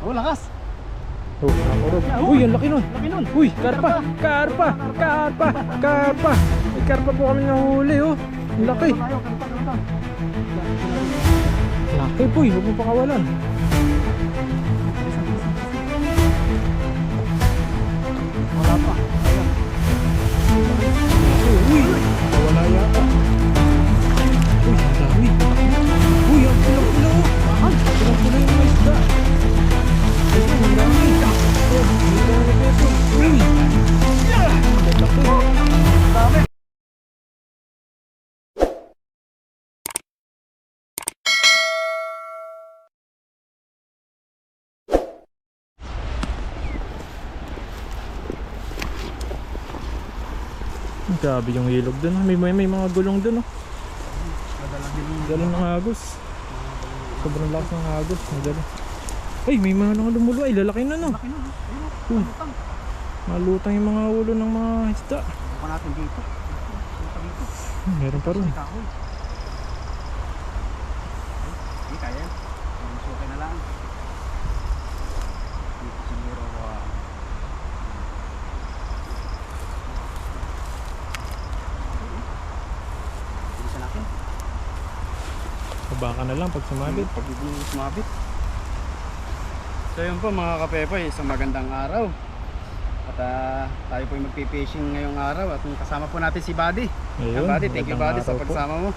Oh, lakas. Oh, nakakurog. Uy, ang laki nun. Laki nun. Uy, karpa. Karpa. Karpa. Karpa. May karpa po kami nahuli, oh. Ang laki. Tayo, karpa. Laki po, huwag mo pakawalan. Wala pa. Ayan. Uy, wala yata. Uy, ang dami. Uy, ang pulang-pula, oh. Pulang-pula yung mga isda. Uy, ang dami. Oh, ang dami peso. Uy. Ang laki. Dami. Grabe yung ilog dun, oh. May mga gulong dun, oh. Madalang din. Galing ng agos. Sobrang lakas ng agos. Magaling. Ay, may mga nang lumulo. Ay, lalaki na, no. Laki nun. Ayun. Malutang. Malutang yung mga ulo ng mga isda. Bukan natin dito. Dito. Meron pa rin. Kahoy. Hindi kaya. Masukay na lang. Dito siguro dito sa natin. Baka na lang pag sumabit. Pag hindi sumabit. So yun po mga kapepoy, isang magandang araw. At tayo po yung magpipishing ngayong araw. At kasama po natin si Buddy. Ayun, Buddy, thank you Buddy magandang sa araw po. pagsama mo.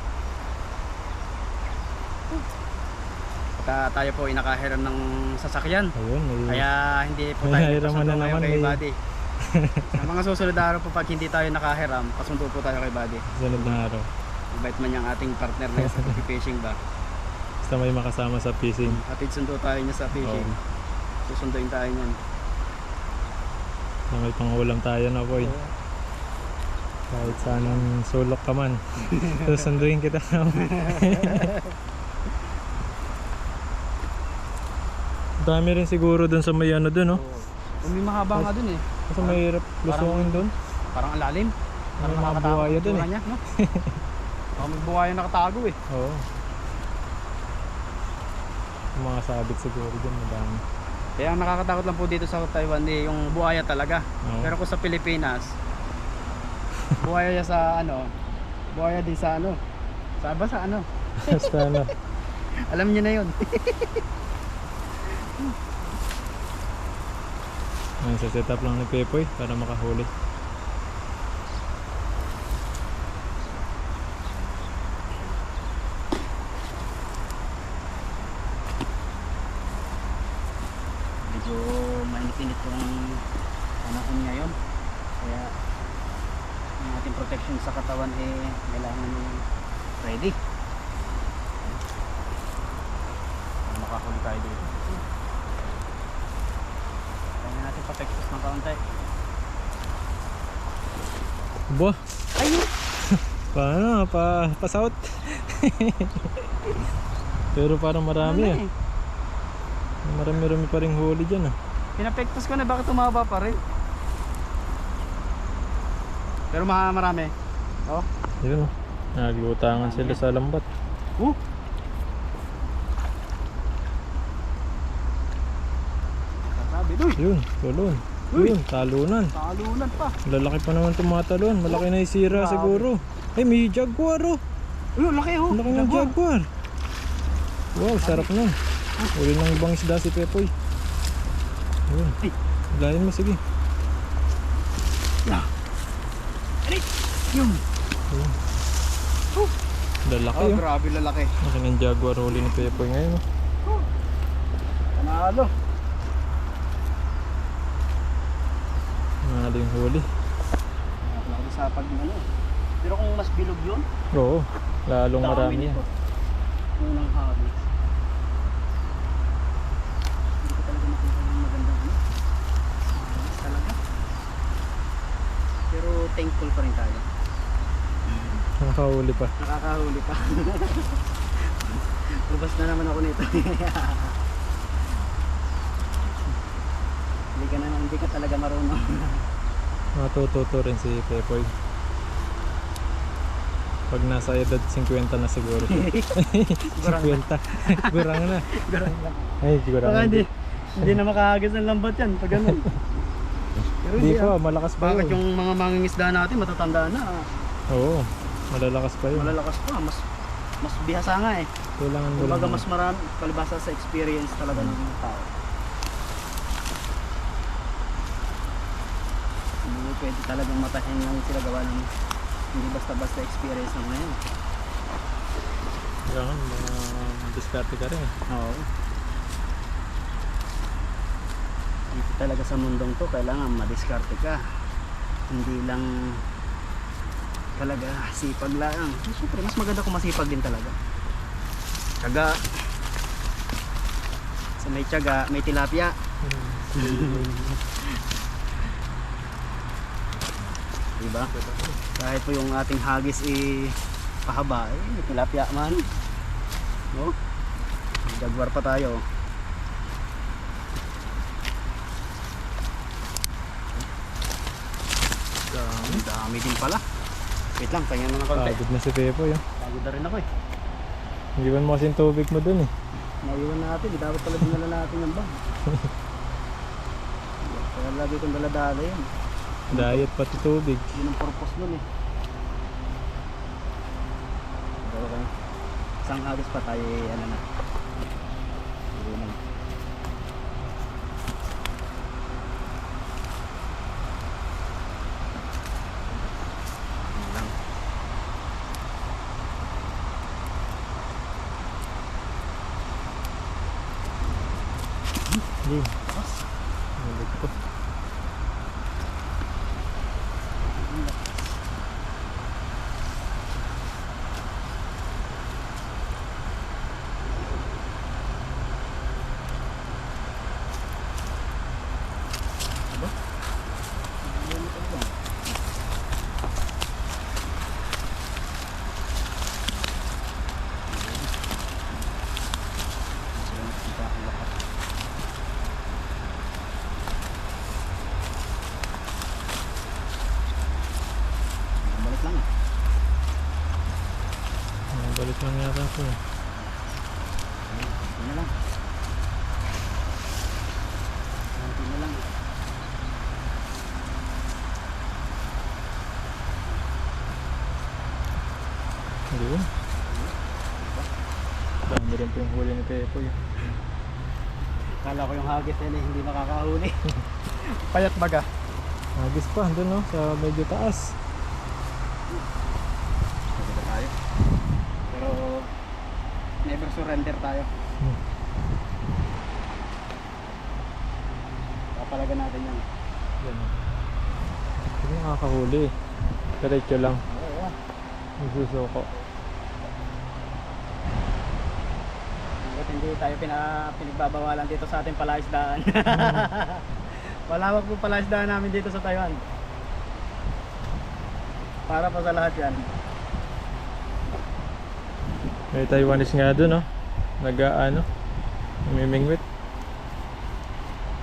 At tayo po ay nakahiram ng sasakyan. Ayun, Kaya hindi po May tayo nahiraman nagpasundo na ngayon naman, kay may- Buddy. Sa mga susunod na araw po pag hindi tayo nakahiram, pasundo po tayo kay Buddy. sunod na araw. Invite man yung ating partner na sa pag-fishing ba. Basta may makasama sa fishing. Atid sundo tayo niya sa fishing. Oo. Susunduin tayo niyan. Na may pangulam tayo na, boy. Kahit sanang sulok ka man. Susunduin kita. Dami rin siguro dun sa may ano dun, no? Kung may mahaba nga dun eh. Kasi mahirap lusungin dun. Parang ang lalim. Parang May mga nakakatakot buhaya yung dun itsura eh. niya, no? Baka may buhaya nakatago eh. Oo. Yung mga sabit siguro dun, madami. Kaya ang nakakatakot lang po dito sa Taiwan yung buhaya talaga. Oo. Pero kung sa Pilipinas, buhaya sa ano, buhaya din sa ano. Sa ano. Basta ano. Alam niyo na yun. Ayun, sa setup lang ni Pepoy para makahuli. Medyo mainit-init yung panahon ngayon. Kaya ang ating protection sa katawan kailangan ready. Makahuli tayo dito. Kailangan natin pa-texas ng kaunti. Bo, Ayun! paano? Pasaut. Pero parang marami ah. Marami-rami pa rin huli dyan ah. Pinapektos ko na, bakit tumaba pa rin? Pero marami. Oh. Yun oh. Naglutangan sila sa lambat. Sabi, uy! Yun, tulon. Uy! Yun, talunan. Talunan pa. Lalaki pa naman tumatalon. Malaki na yung sira Grabe. siguro. Ay, may jaguar oh. Uy, laki oh! Ang laki ng jaguar. Wow, sarap nun. Uli ng ibang isda si Pepoy. Ayun. Ay. Layan mo, sige. Yeah. Aray! Yung! Ayun. Lalaki Oh, oh. grabe lalaki. Laki ng jaguar huli ni Pepoy ngayon oh. Panalo. Mahalo yung huli. Nakakalakas sa pag ano. Pero kung mas bilog yun, Oo, lalong marami yan. Unang habit. Hindi ko talaga makita yung magandang ano. Habit talaga. Pero thankful pa rin tayo. Nakahuli pa. Nakakahuli pa. Ubas na naman ako nito. Hindi ka talaga marunong. Matututo rin si Pepoy. Pag nasa edad 50 na siguro. 50. Gurang na. Garang lang. Ay, gurang Baka hindi. Hindi na makahagis ng lambat yan pag ganun. Pero Hindi hindi pa, malakas pa Bakit yun. yung mga mangingisda natin matatanda na? Oo, malalakas pa yun. Malalakas pa, mas bihasa nga eh. Kailangan mo Kumbaga lang. mas marami palibasa sa experience talaga ng mga tao. Hindi pwede talagang matahin lang sila gawa ng hindi basta-basta experience ng ngayon. Kailangan diskarte ka rin. Oo. Dito talaga sa mundong to kailangan madiskarte ka. Hindi lang talaga sipag lang. Siyempre mas maganda kung masipag din talaga. Tiyaga. Sa may tiyaga, may tilapia. Diba? Kahit po yung ating hagis pahaba, may tilapia man. No? Jaguar pa tayo. Ang dami din pala. Wait lang, pahinga na ng konti. Pagod na si Pepoy. Pagod na rin ako eh. Iwan mo kasing tubig mo dun eh. Naiwan natin, dapat pala dinala natin yung bag. Kaya lagi kong daladala yan. Diet pati tubig. Yun ang purpose nun eh. Pero kung isang agos pa tayo ano na. Hindi na. Yun lang. Hindi. Tapos, Nalog ko. balik lang. Balik lang yata ako eh. Konti na lang. Konti na lang. Hindi yun. Dami rin po yung huli ni Pepoy. Kala ko yung hagis yan eh, hindi makakahuli. Payat baga. Agis pa, andun no, sa medyo taas. Pagkita tayo. Pero never surrender tayo. Papalagan natin yan. Yan. Hindi nakakahuli. Diretso lang. Oo. Nagsusuko. Hanggat hindi tayo pinagbabawalan dito sa ating palaisdaan. Malawak po palaisdaan namin dito sa Taiwan. Para pa sa lahat yan. May Taiwanese nga doon no. Nag-ano. Namimingwit.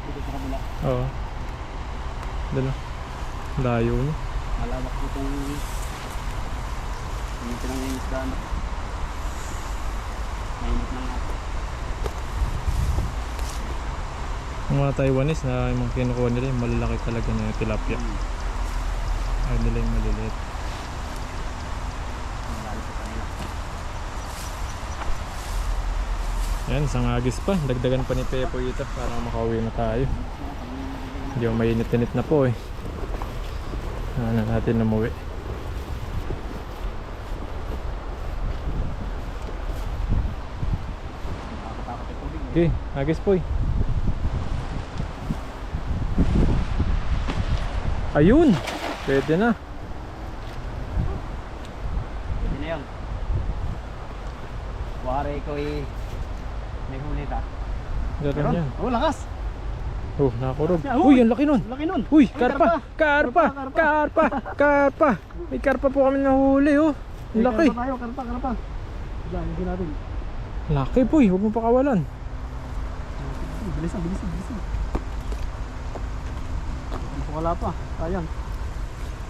Dito sa kabila. Oo. Doon no. Layo no. Malawak po itong hindi pinangingisdaan. Mainit na nga. Yung mga Taiwanese na yung mga kinukuha nila yung malalaki talaga na tilapia. Ayaw nila yung maliliit. Malalim sa kanila. Yan, isang agis pa. Dagdagan pa ni Pepoy ito para makauwi na tayo. Hindi yung mainit-init na po eh. Ano natin umuwi. Nakakatakot yung tubig. Okay, agis po eh. Ayun! Pwede na. Pwede na yun. Wari ko may huli ta. Meron yan. Oh, lakas! Oh, nakakurog. Uy! Uy, ang laki nun! Laki nun! Uy, Ay, karpa! Karpa! Karpa! Karpa! May karpa po kami nahuli oh. Ang laki. Karpa tayo, karpa. Diyan, hindi natin. Laki po eh, huwag mo pakawalan. Bilisan. Wala pa, sayang.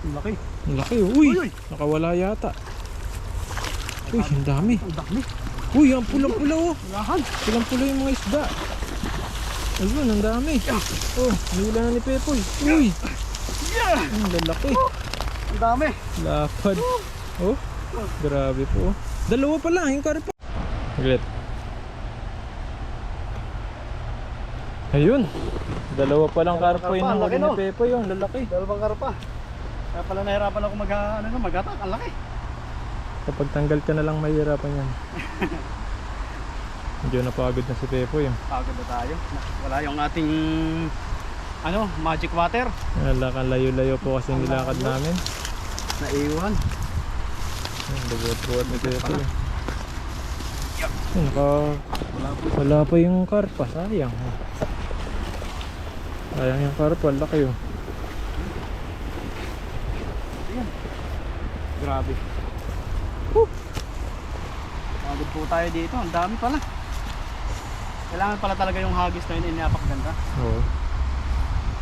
Ang laki. Ang laki oh. Uy! Uy! Nakawala yata. Uy, ang dami. Ang dami. Uy, ang pulang-pula oh. Lahan. Pulang-pula yung mga isda. Ayun, ang dami. Oh, nila na ni Pepoy. Uy! Ang lalaki. Ang dami. Lapad. Oh, grabe po. Dalawa pa lang, yung karpa. Saglit. Ayun. Dalawa pa lang karpa yung Ang laki, huli no? ni Pepoy. Ang lalaki. Dalawang karpa. Kaya pala nahirapan ako mag-attack. Ang laki. Kapag tanggal ka na lang mahirapan yan. Medyo napagod na si Pepoy. Pagod na tayo. Wala yung ating magic water. Nalakan layo-layo po kasi nilakad namin. Naiwan. Bubuhat ni Pepoy. Wala po. Wala pa yung karpa. Sayang. Sayang yung karpa. Laki yun. Ayan. Grabe. Pagod po tayo dito. Ang dami pala. Kailangan pala talaga yung hagis na yun. Napakaganda. Oo.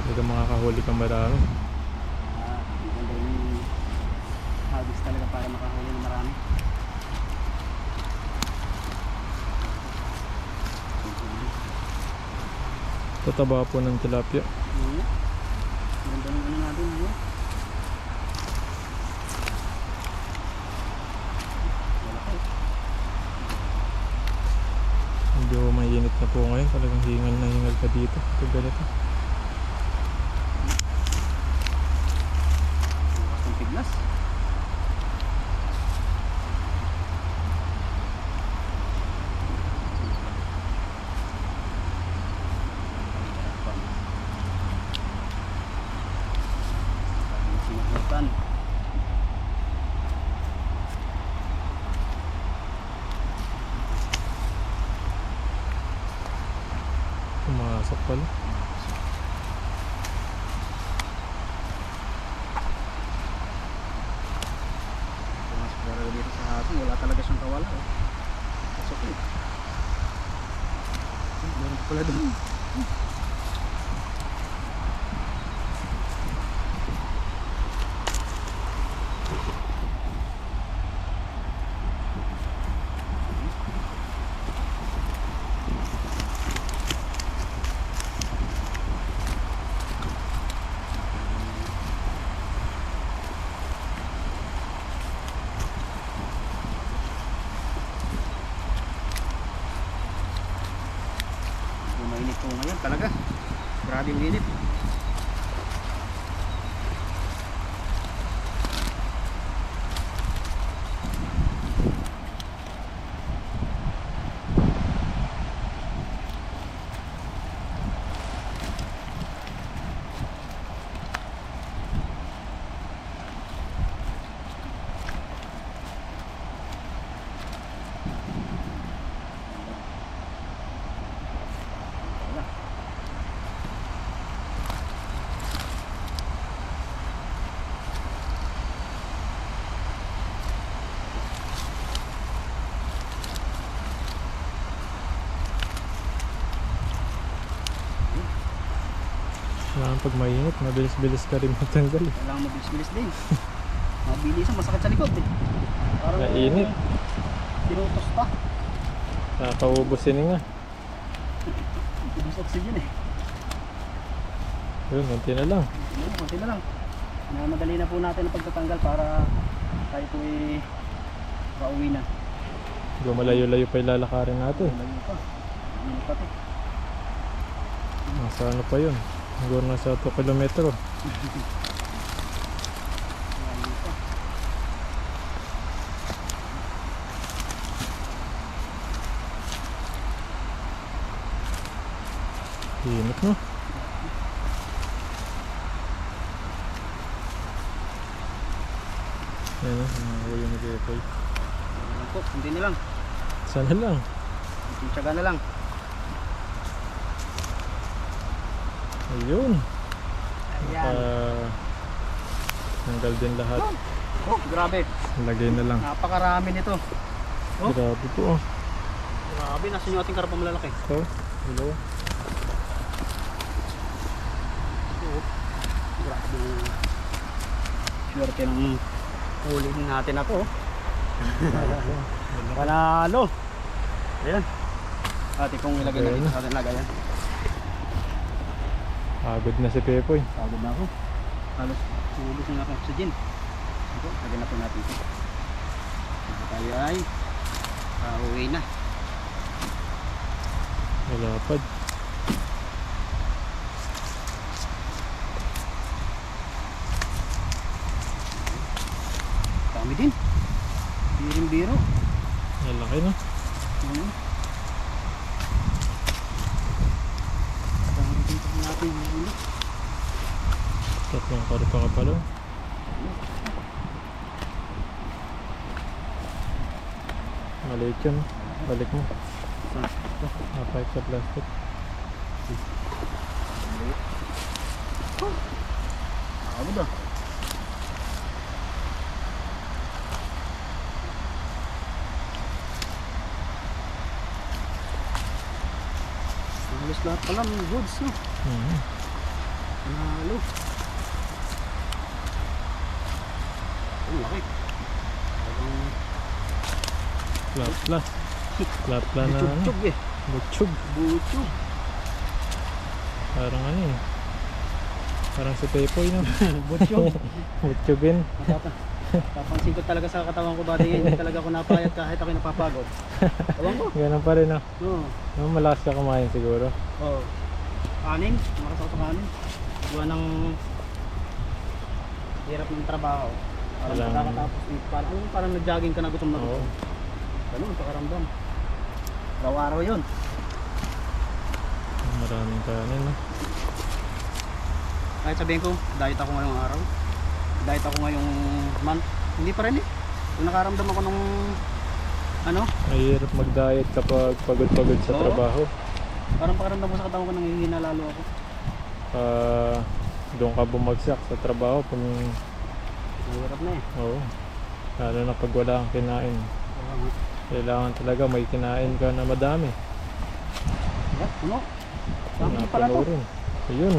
Hindi ka makakahuli kang marami. Maganda yung hagis talaga para makahuli ng marami. Tataba po ng tilapia. Ganda ng ano natin. Medyo mainit na po ngayon. Talagang hingal na hingal ka dito. Ito ganito. Bukas ng piglas. Sinubukan. Pumasok pala. Pumasok talaga dito sa hapon. Wala talaga siyang kawala. Pasok eh. Meron pala doon. Mainit po ngayon talaga. Grabe yung init. Kailangan pag mainit, mabilis-bilis ka rin matanggal. Kailangan mabilis-bilis din. Mabilis ang masakit sa likod eh. Parang Mainit. tinutos pa. Nakakaubusin nga. Ubus oxygen eh. Yun, konti na lang. Kunti na lang. Madali na po natin ang pagtatanggal para tayo po pauwi na. Gumalayo-layo pa ilalakarin natin. Malayo pa. Ano pa to? Nasa ano pa yun? Siguro nasa 2 kilometro. Malayo pa. Init no? Ayan o, nakakawin ni Pepoy. Ayan po, hindi na lang. Sana lang. Tsaga na lang. Ayun. Ayan. Tanggal din lahat. Oh, grabe. Lagay na lang. Napakarami nito. Oh. Grabe po oh. Grabe, nasa yung ating karpa malalaki. So, hello. Oh. Grabe. Swerte ng hulihin natin na to. Panalo. Ayan. Ate kong ilagay Ayan. natin sa ating lagayan. Pagod na si Pepoy. Pagod na ako. Halos ubos na ako ng oxygen. Ito, lagyan na po natin ito. Tayo ay uwi na. Malapad. Dami din. Biring-biro. Malaki no? Dami din po natin yung ulo. Tatlong karpa ka pala. Maliit yun. Balik mo. Ito. Napahit sa plastic. Pagod ah. Halos lahat pala ng goods no. Panalo. Ang laki. Talagang Lapla. Lapla na ano. butchog eh. Butchog. Butchog. Parang ano eh. Parang si Pepoy no? Butchog. Butchogin. Papansin ko talaga sa katawan ko dati ngayon. Hindi talaga ako napayat kahit ako napapagod. Ewan ko. Ganun pa rin no? Oo. No, malakas ka kumain siguro. Oo. Kanin. Malakas ako sa kanin. Gawa ng hirap ng trabaho. Parang Walang- pagkakatapos. Parang nag-jogging ka na gutom na Oo. gutom. Ganun, pakaramdam. Araw-araw yun. Maraming kanin no? Kahit sabihin ko, diet ako ngayong araw. Diet ako ngayong month. Hindi pa rin eh. Kung nakaramdam ako nung ano, Mahirap mag-diet kapag pagod-pagod sa Oo. trabaho. parang pakaramdam ko sa katawan ko nanghihina lalo ako. Doon ka bumagsak sa trabaho pag Mahirap na eh. oo. Lalo na pag wala kang kinain. Kaya nga. Kailangan talaga may kinain ka na madami. Yan, puno. Dami pa pala to. Napuno rin. Ayun.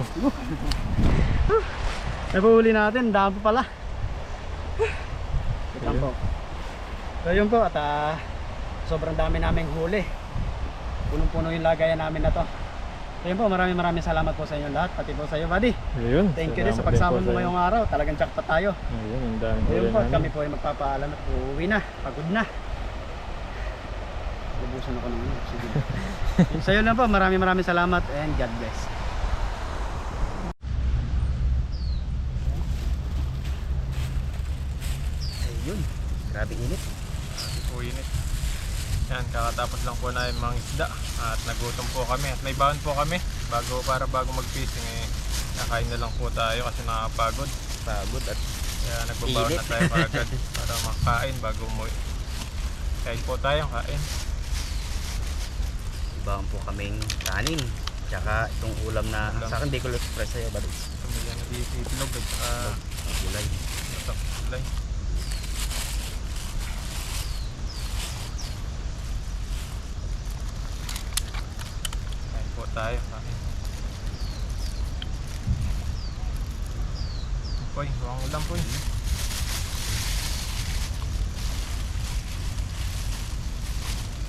Napuhuli natin, dami pa pala. Ito Ayun. po. So yun po, at sobrang dami naming huli. Punong-puno yung lagayan namin na to. So yun po, maraming salamat po sa inyo lahat, pati po sa iyo, buddy. Ayun. Thank you din sa Salamat pagsama po mo sa ngayong araw. Talagang jackpot tayo. Ayun, ang dami So huli yun po, at namin. kami po ay magpapaalam at uuwi na. Pagod na. Ubusan ako ng ano. Sige. So yun lang po, maraming salamat and God bless. Ayun, grabe init. Po init. Yan, kakatapos lang po na yung mga isda at nagutom po kami at may baon po kami bago mag-fishing eh. Nakain na lang po tayo kasi nakapagod. Pagod at Kaya nagbabaon na Init. tayo kaagad para makain bago umuwi. Kain po tayo, kain. ibang po kaming kanin. Tsaka itong ulam na Ulam. sa akin Bicol Express sa'yo, buddy. Pamilya na dito itlog at Gulay. matak kulay. Kain po tayo, kain. Poy, buwang ulam poy.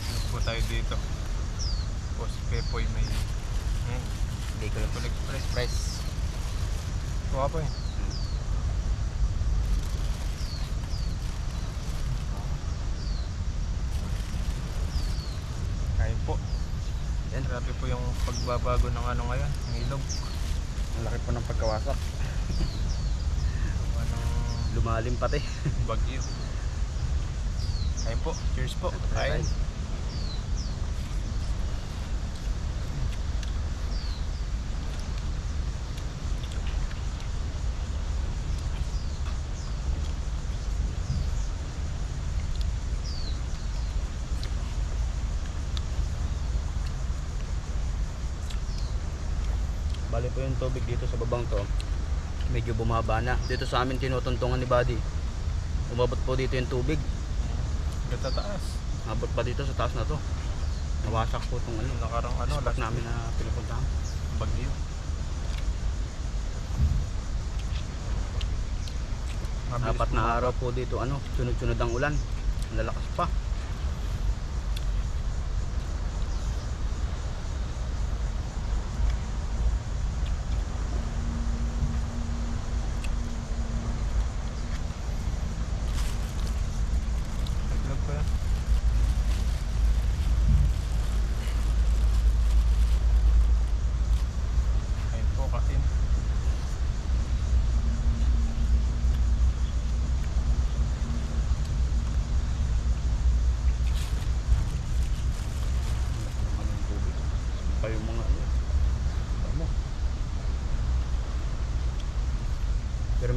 Ano po tayo dito? Po si Pepoy may yan, Bicol Bicol Express. Express. Kuha po eh. Kain po. Yan. Grabe po yung pagbabago ng ano ngayon, ng ilog. Ang laki po ng pagkawasak. Anong Lumalim pati. bagyo. Kain po. Cheers po. Kain. Bali po yung tubig dito sa babang to. Medyo bumaba na. Dito sa amin tinutuntungan ni Buddy. Umabot po dito yung tubig. Gata taas. Umabot pa dito sa taas na to. Nawasak po itong ano. Nakarang ano, Spot last namin na pinupuntahan. bagyo. Mabilis Apat na bumaba. araw po dito ano, sunod-sunod ang ulan. Ang lalakas pa.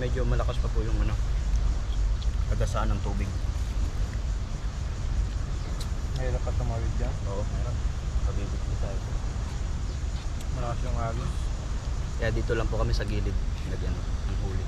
medyo malakas pa po yung ano, kagasaan ng tubig. Mahirap ka tumawid dyan. Oo, meron. Pabibig po tayo. Malakas yung agos. Kaya dito lang po kami sa gilid. Lagyan ng huli.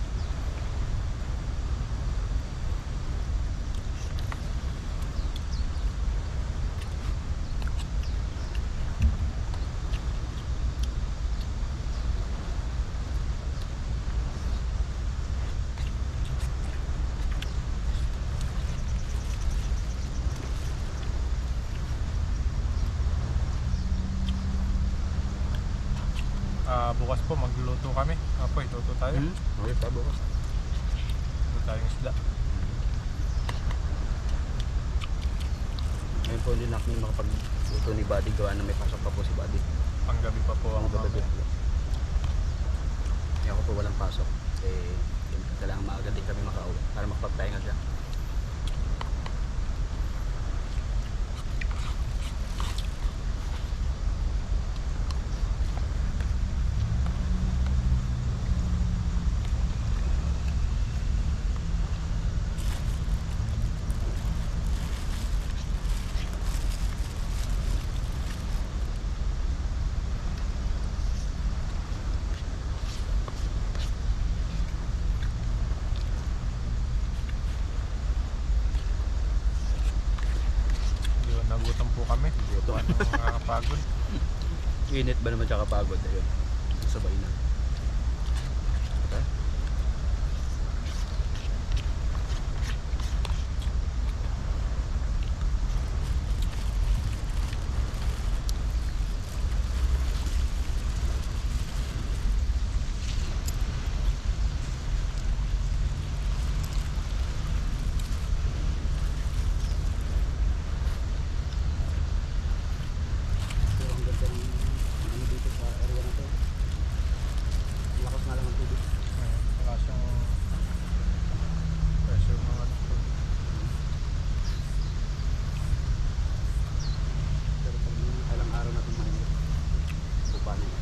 Bukas po magluluto kami. Apo, ituto tayo. Okay pa bukas. Ito tayong isda. Ngayon po hindi na kami makapagluto ni Buddy. Gawa na may pasok pa po si Buddy. Panggabi pa po ang Gabi. mamaya. Kaya ako po walang pasok. Eh, kailangan maaga din kami makauwi para makapagpahinga dyan. Yun, nagutom po kami. Ito ano. Nakakapagod. Init ba naman tsaka pagod? Ayun. Sabay na. Okay. Pero ang ganda ng ano dito sa area na to. Lakas nga lang ang tubig. Malakas yung pressure ng ano. Pero pag ilang araw na itong mainit, bupa na yan.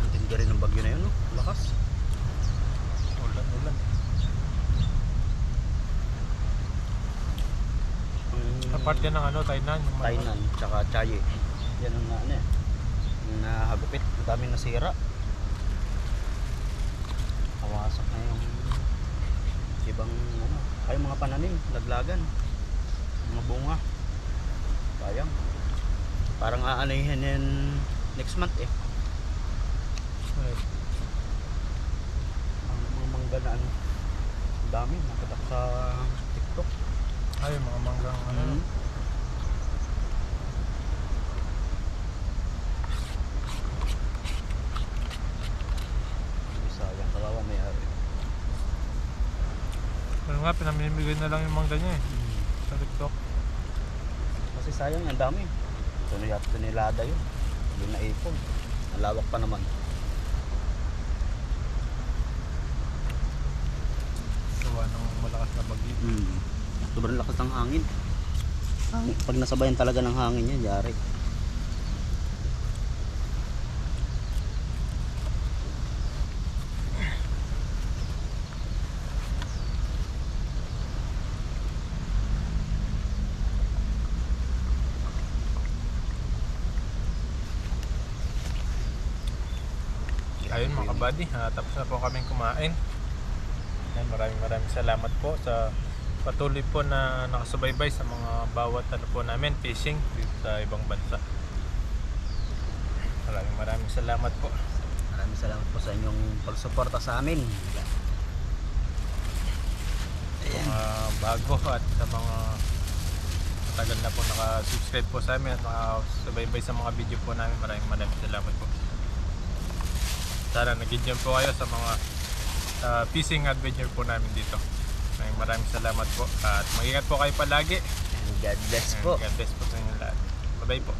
Ang tindi rin ng bagyo na yun, no? Lakas. Ulan. Sa part yan ng ano, Tainan. Yung mga- Tainan, tsaka Chaye. Yan ang ano eh. Yung nahagupit. Ang daming nasira. Kawasak na yung ibang ano. Ay mga pananim, laglagan. Mga bunga. Sayang. Parang aanihin yan next month eh. Ay, Ang mga mangga na ano. Ang dami. Nakita ko sa TikTok. ay, mga manggang ano. Mhm. Sayang, kawawa may-ari. Pero nga, pinamimigay na lang yung mangga niya eh. Sa TikTok. Kasi sayang, ang dami. Tunilada yun. Hindi na ipon. Ang lawak pa naman. Gawa ng malakas na bagyo. Sobrang lakas ng hangin. Pag nasabayan talaga ng hangin yan, yari. Ayun mga kabady, tapos na po kaming kumain. Yan, maraming salamat po sa patuloy po na nakasubaybay sa mga bawat ano po namin, fishing dito sa ibang bansa. Maraming salamat po. Maraming salamat po sa inyong pagsuporta sa amin. Mga bago at sa mga matagal na po naka-subscribe po sa amin at nakasubaybay sa mga video po namin. Maraming salamat po. Sana nag-enjoy po kayo sa mga fishing adventure po namin dito. Maraming salamat po at mag-ingat po kayo palagi. God bless po. God bless po sa inyo lahat. Bye-bye po.